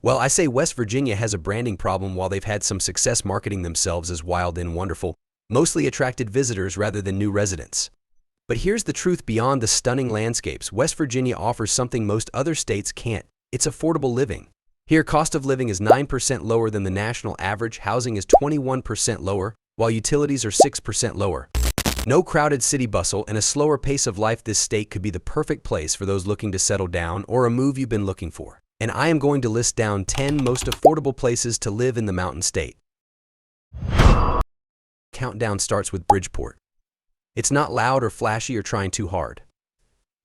Well, I say West Virginia has a branding problem while they've had some success marketing themselves as wild and wonderful, mostly attracted visitors rather than new residents. But here's the truth beyond the stunning landscapes. West Virginia offers something most other states can't. It's affordable living. Here, cost of living is 9% lower than the national average, housing is 21% lower, while utilities are 6% lower. No crowded city bustle and a slower pace of life. This state could be the perfect place for those looking to settle down or a move you've been looking for. And I am going to list down 10 most affordable places to live in the Mountain State. Countdown starts with Bridgeport. It's not loud or flashy or trying too hard.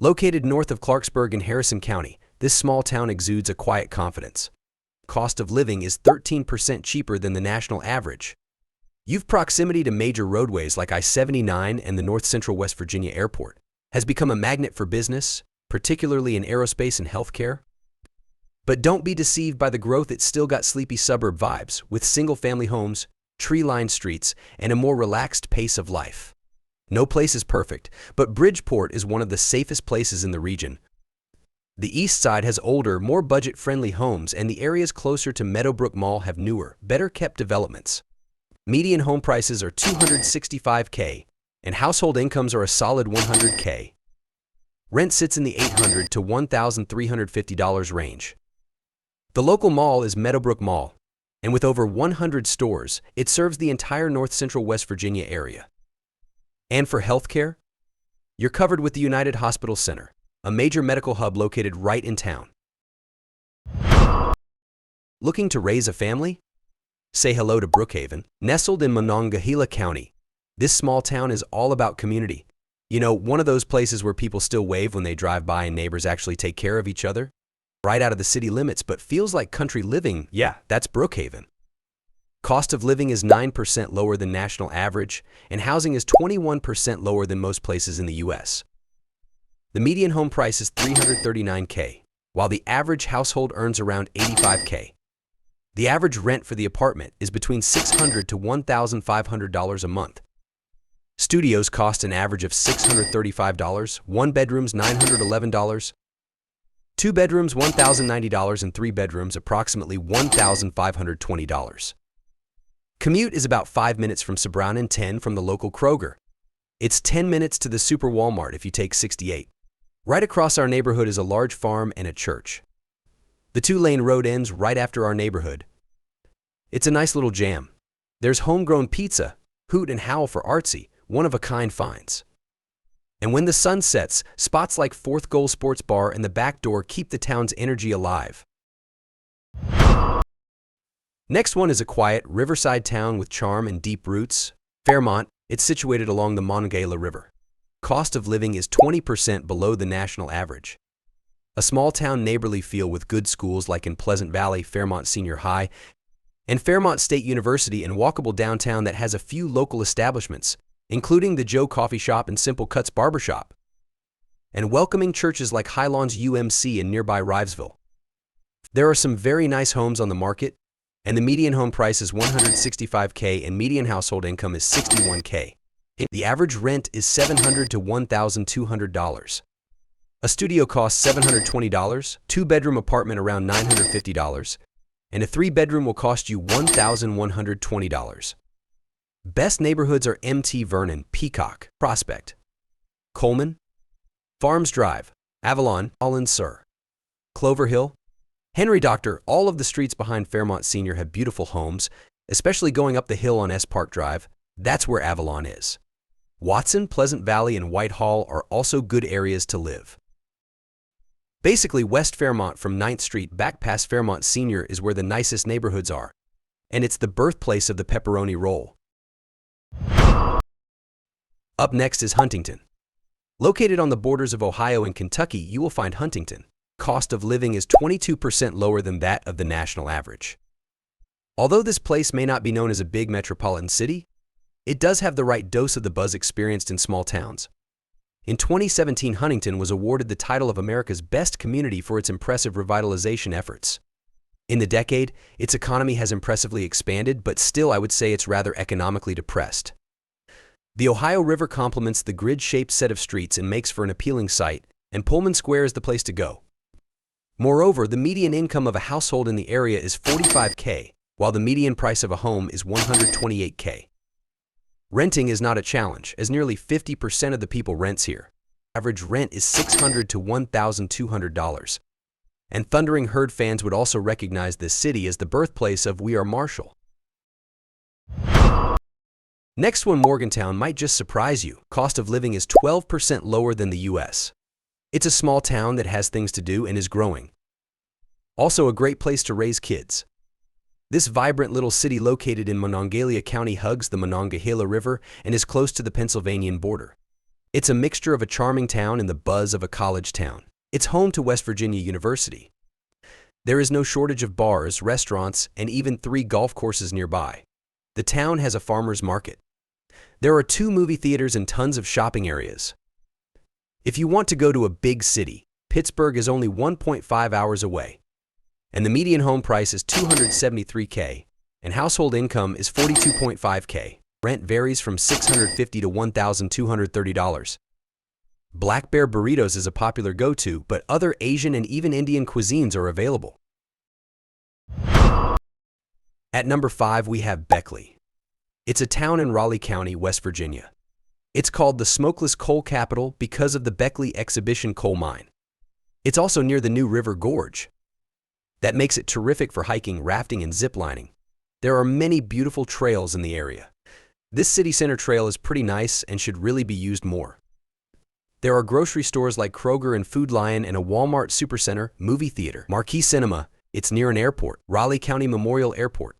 Located north of Clarksburg in Harrison County, this small town exudes a quiet confidence. Cost of living is 13% cheaper than the national average. You've proximity to major roadways like I-79 and the North Central West Virginia Airport has become a magnet for business, particularly in aerospace and healthcare. But don't be deceived by the growth. It's still got sleepy suburb vibes with single-family homes, tree-lined streets, and a more relaxed pace of life. No place is perfect, but Bridgeport is one of the safest places in the region. The east side has older, more budget-friendly homes, and the areas closer to Meadowbrook Mall have newer, better-kept developments. Median home prices are $265K, and household incomes are a solid $100K. Rent sits in the $800 to $1,350 range. The local mall is Meadowbrook Mall, and with over 100 stores, it serves the entire North Central West Virginia area. And for healthcare, you're covered with the United Hospital Center, a major medical hub located right in town. Looking to raise a family? Say hello to Brookhaven. Nestled in Monongahela County, this small town is all about community. You know, one of those places where people still wave when they drive by and neighbors actually take care of each other. Right out of the city limits, but feels like country living. Yeah, that's Brookhaven. Cost of living is 9% lower than national average, and housing is 21% lower than most places in the U.S. The median home price is $339K, while the average household earns around $85K. The average rent for the apartment is between $600 to $1,500 a month. Studios cost an average of $635, one bedrooms $911, two bedrooms $1,090, and three bedrooms approximately $1,520. Commute is about 5 minutes from Sabrown and 10 from the local Kroger. It's 10 minutes to the Super Walmart if you take 68. Right across our neighborhood is a large farm and a church. The two-lane road ends right after our neighborhood. It's a nice little jam. There's homegrown pizza, Hoot and Howl for artsy, one-of-a-kind finds. And when the sun sets, spots like Fourth Goal Sports Bar and the Back Door keep the town's energy alive. Next one is a quiet, riverside town with charm and deep roots. Fairmont. It's situated along the Monongahela River. Cost of living is 20% below the national average. A small-town neighborly feel with good schools like in Pleasant Valley, Fairmont Senior High, and Fairmont State University, and walkable downtown that has a few local establishments, including the Joe Coffee Shop and Simple Cuts Barbershop, and welcoming churches like Highlands UMC in nearby Rivesville. There are some very nice homes on the market, and the median home price is $165K and median household income is $61K. The average rent is $700 to $1,200. A studio costs $720, two-bedroom apartment around $950, and a three-bedroom will cost you $1,120. Best neighborhoods are MT Vernon, Peacock, Prospect, Coleman, Farms Drive, Avalon, Collins Sur, Clover Hill, Henry Doctor. All of the streets behind Fairmont Senior have beautiful homes, especially going up the hill on S Park Drive. That's where Avalon is. Watson, Pleasant Valley, and Whitehall are also good areas to live. Basically, West Fairmont from 9th Street back past Fairmont Senior is where the nicest neighborhoods are, and it's the birthplace of the pepperoni roll. Up next is Huntington. Located on the borders of Ohio and Kentucky, you will find Huntington. Cost of living is 22% lower than that of the national average. Although this place may not be known as a big metropolitan city, it does have the right dose of the buzz experienced in small towns. In 2017, Huntington was awarded the title of America's Best Community for its impressive revitalization efforts. In the decade, its economy has impressively expanded, but still I would say it's rather economically depressed. The Ohio River complements the grid-shaped set of streets and makes for an appealing sight, and Pullman Square is the place to go. Moreover, the median income of a household in the area is $45K, while the median price of a home is $128K. Renting is not a challenge, as nearly 50% of the people rents here. Average rent is $600 to $1,200. And Thundering Herd fans would also recognize this city as the birthplace of We Are Marshall. Next one, Morgantown, might just surprise you. Cost of living is 12% lower than the US. It's a small town that has things to do and is growing. Also a great place to raise kids. This vibrant little city located in Monongalia County hugs the Monongahela River and is close to the Pennsylvanian border. It's a mixture of a charming town and the buzz of a college town. It's home to West Virginia University. There is no shortage of bars, restaurants, and even 3 golf courses nearby. The town has a farmer's market. There are 2 movie theaters and tons of shopping areas. If you want to go to a big city, Pittsburgh is only 1.5 hours away. And the median home price is $273K, and household income is $42.5K. Rent varies from $650 to $1,230. Black Bear Burritos is a popular go-to, but other Asian and even Indian cuisines are available. At number 5, we have Beckley. It's a town in Raleigh County, West Virginia. It's called the Smokeless Coal Capital because of the Beckley Exhibition coal mine. It's also near the New River Gorge. That makes it terrific for hiking, rafting, and ziplining. There are many beautiful trails in the area. This city center trail is pretty nice and should really be used more. There are grocery stores like Kroger and Food Lion and a Walmart Supercenter, movie theater, Marquee Cinema. It's near an airport, Raleigh County Memorial Airport.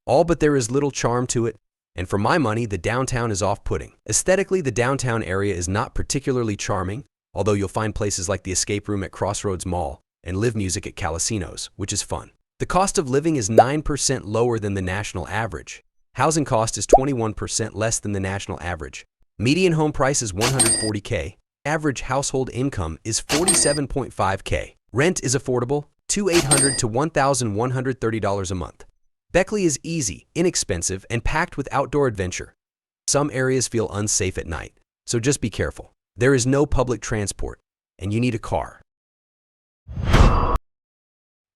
All but there is little charm to it, and for my money, the downtown is off-putting. Aesthetically, the downtown area is not particularly charming, although you'll find places like the Escape Room at Crossroads Mall and live music at Calasinos, which is fun. The cost of living is 9% lower than the national average. Housing cost is 21% less than the national average. Median home price is $140K. Average household income is $47.5K. Rent is affordable, $2,800 to $1,130 a month. Beckley is easy, inexpensive, and packed with outdoor adventure. Some areas feel unsafe at night, so just be careful. There is no public transport, and you need a car.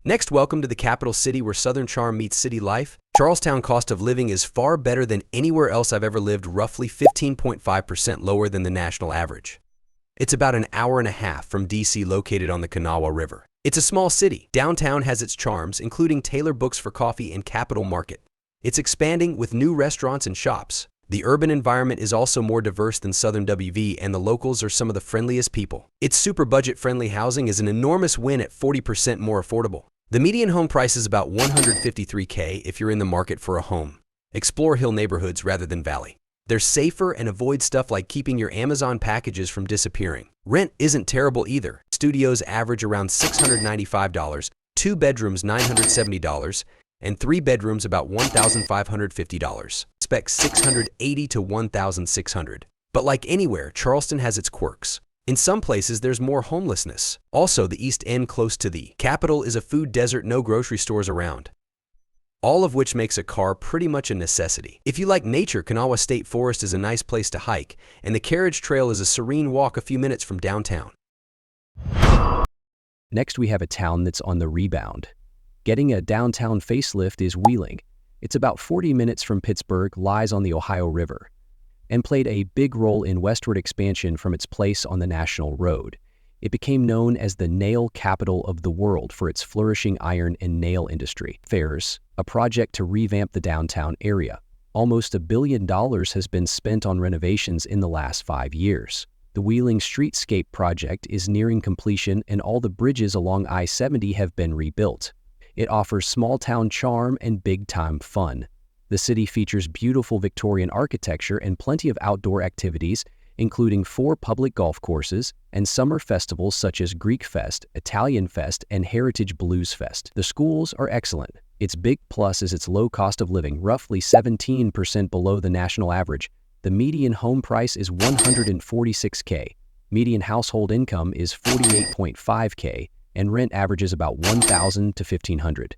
Next, welcome to the capital city where Southern charm meets city life. Charlestown cost of living is far better than anywhere else I've ever lived, roughly 15.5% lower than the national average. It's about an hour and a half from DC, located on the Kanawha River. It's a small city. Downtown has its charms, including Taylor Books for Coffee and Capitol Market. It's expanding with new restaurants and shops. The urban environment is also more diverse than Southern WV, and the locals are some of the friendliest people. Its super budget-friendly housing is an enormous win at 40% more affordable. The median home price is about $153K if you're in the market for a home. Explore hill neighborhoods rather than valley. They're safer and avoid stuff like keeping your Amazon packages from disappearing. Rent isn't terrible either. Studios average around $695, 2 bedrooms $970, and 3 bedrooms about $1,550. Specs $680 to $1,600. But like anywhere, Charleston has its quirks. In some places, there's more homelessness. Also, the East End, close to the capital, is a food desert, no grocery stores around. All of which makes a car pretty much a necessity. If you like nature, Kanawha State Forest is a nice place to hike, and the Carriage Trail is a serene walk a few minutes from downtown. Next, we have a town that's on the rebound. Getting a downtown facelift is Wheeling. It's about 40 minutes from Pittsburgh, lies on the Ohio River, and played a big role in westward expansion from its place on the National Road. It became known as the nail capital of the world for its flourishing iron and nail industry. Fairs, a project to revamp the downtown area. Almost $1 billion has been spent on renovations in the last 5 years. The Wheeling Streetscape project is nearing completion, and all the bridges along I-70 have been rebuilt. It offers small-town charm and big-time fun. The city features beautiful Victorian architecture and plenty of outdoor activities, including 4 public golf courses and summer festivals such as Greek Fest, Italian Fest, and Heritage Blues Fest. The schools are excellent. Its big plus is its low cost of living, roughly 17% below the national average. The median home price is $146K. Median household income is $48.5K, and rent averages about $1,000 to $1,500.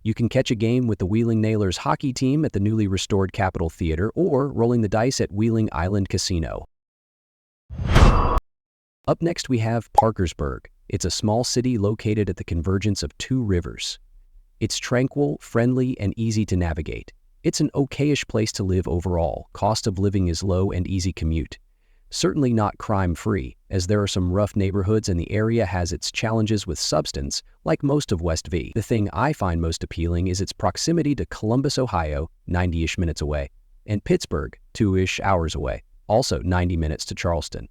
You can catch a game with the Wheeling Nailers hockey team at the newly restored Capitol Theater or rolling the dice at Wheeling Island Casino. Up next, we have Parkersburg. It's a small city located at the convergence of two rivers. It's tranquil, friendly, and easy to navigate. It's an okayish place to live overall. Cost of living is low and easy commute. Certainly not crime-free, as there are some rough neighborhoods and the area has its challenges with substance, like most of West V. The thing I find most appealing is its proximity to Columbus, Ohio, 90-ish minutes away, and Pittsburgh, 2-ish hours away, also 90 minutes to Charleston.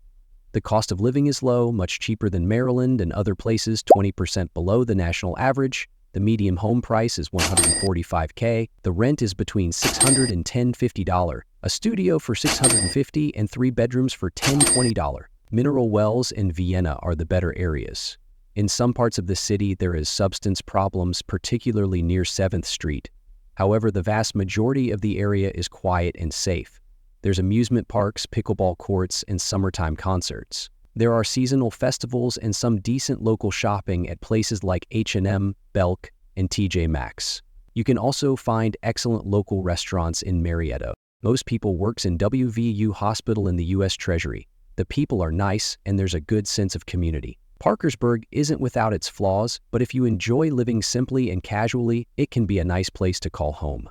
The cost of living is low, much cheaper than Maryland and other places, 20% below the national average. The median home price is $145K. The rent is between $600 and $1,050. A studio for $650 and 3 bedrooms for $1,020. Mineral Wells and Vienna are the better areas. In some parts of the city, there is substance problems, particularly near 7th Street. However, the vast majority of the area is quiet and safe. There's amusement parks, pickleball courts, and summertime concerts. There are seasonal festivals and some decent local shopping at places like H&M, Belk, and TJ Maxx. You can also find excellent local restaurants in Marietta. Most people works in WVU Hospital in the U.S. Treasury. The people are nice, and there's a good sense of community. Parkersburg isn't without its flaws, but if you enjoy living simply and casually, it can be a nice place to call home.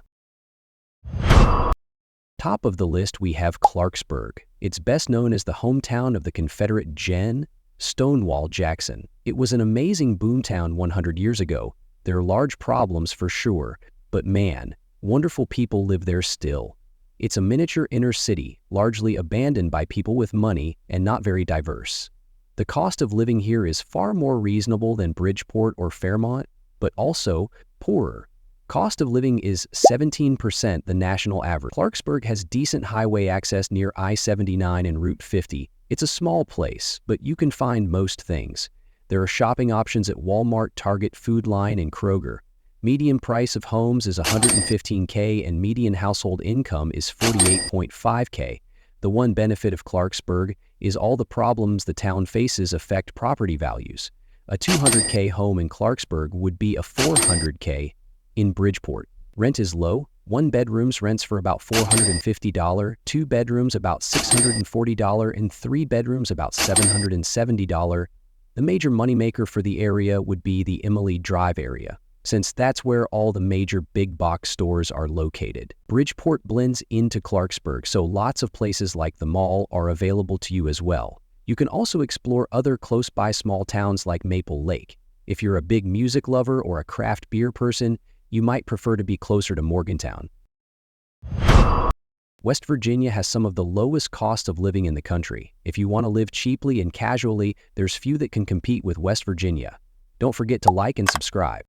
Top of the list, we have Clarksburg. It's best known as the hometown of the Confederate Gen. Stonewall Jackson. It was an amazing boomtown 100 years ago. There are large problems for sure, but man, wonderful people live there still. It's a miniature inner city, largely abandoned by people with money and not very diverse. The cost of living here is far more reasonable than Bridgeport or Fairmont, but also poorer. Cost of living is 17% the national average. Clarksburg has decent highway access near I-79 and Route 50. It's a small place, but you can find most things. There are shopping options at Walmart, Target, Food Line, and Kroger. Median price of homes is $115K and median household income is $48.5K. The one benefit of Clarksburg is all the problems the town faces affect property values. A $200K home in Clarksburg would be a $400K in Bridgeport. Rent is low. 1 bedrooms rents for about $450, 2 bedrooms about $640, and 3 bedrooms about $770. The major moneymaker for the area would be the Emily Drive area, since that's where all the major big box stores are located. Bridgeport blends into Clarksburg, so lots of places like the mall are available to you as well. You can also explore other close-by small towns like Maple Lake. If you're a big music lover or a craft beer person, you might prefer to be closer to Morgantown. West Virginia has some of the lowest cost of living in the country. If you want to live cheaply and casually, there's few that can compete with West Virginia. Don't forget to like and subscribe.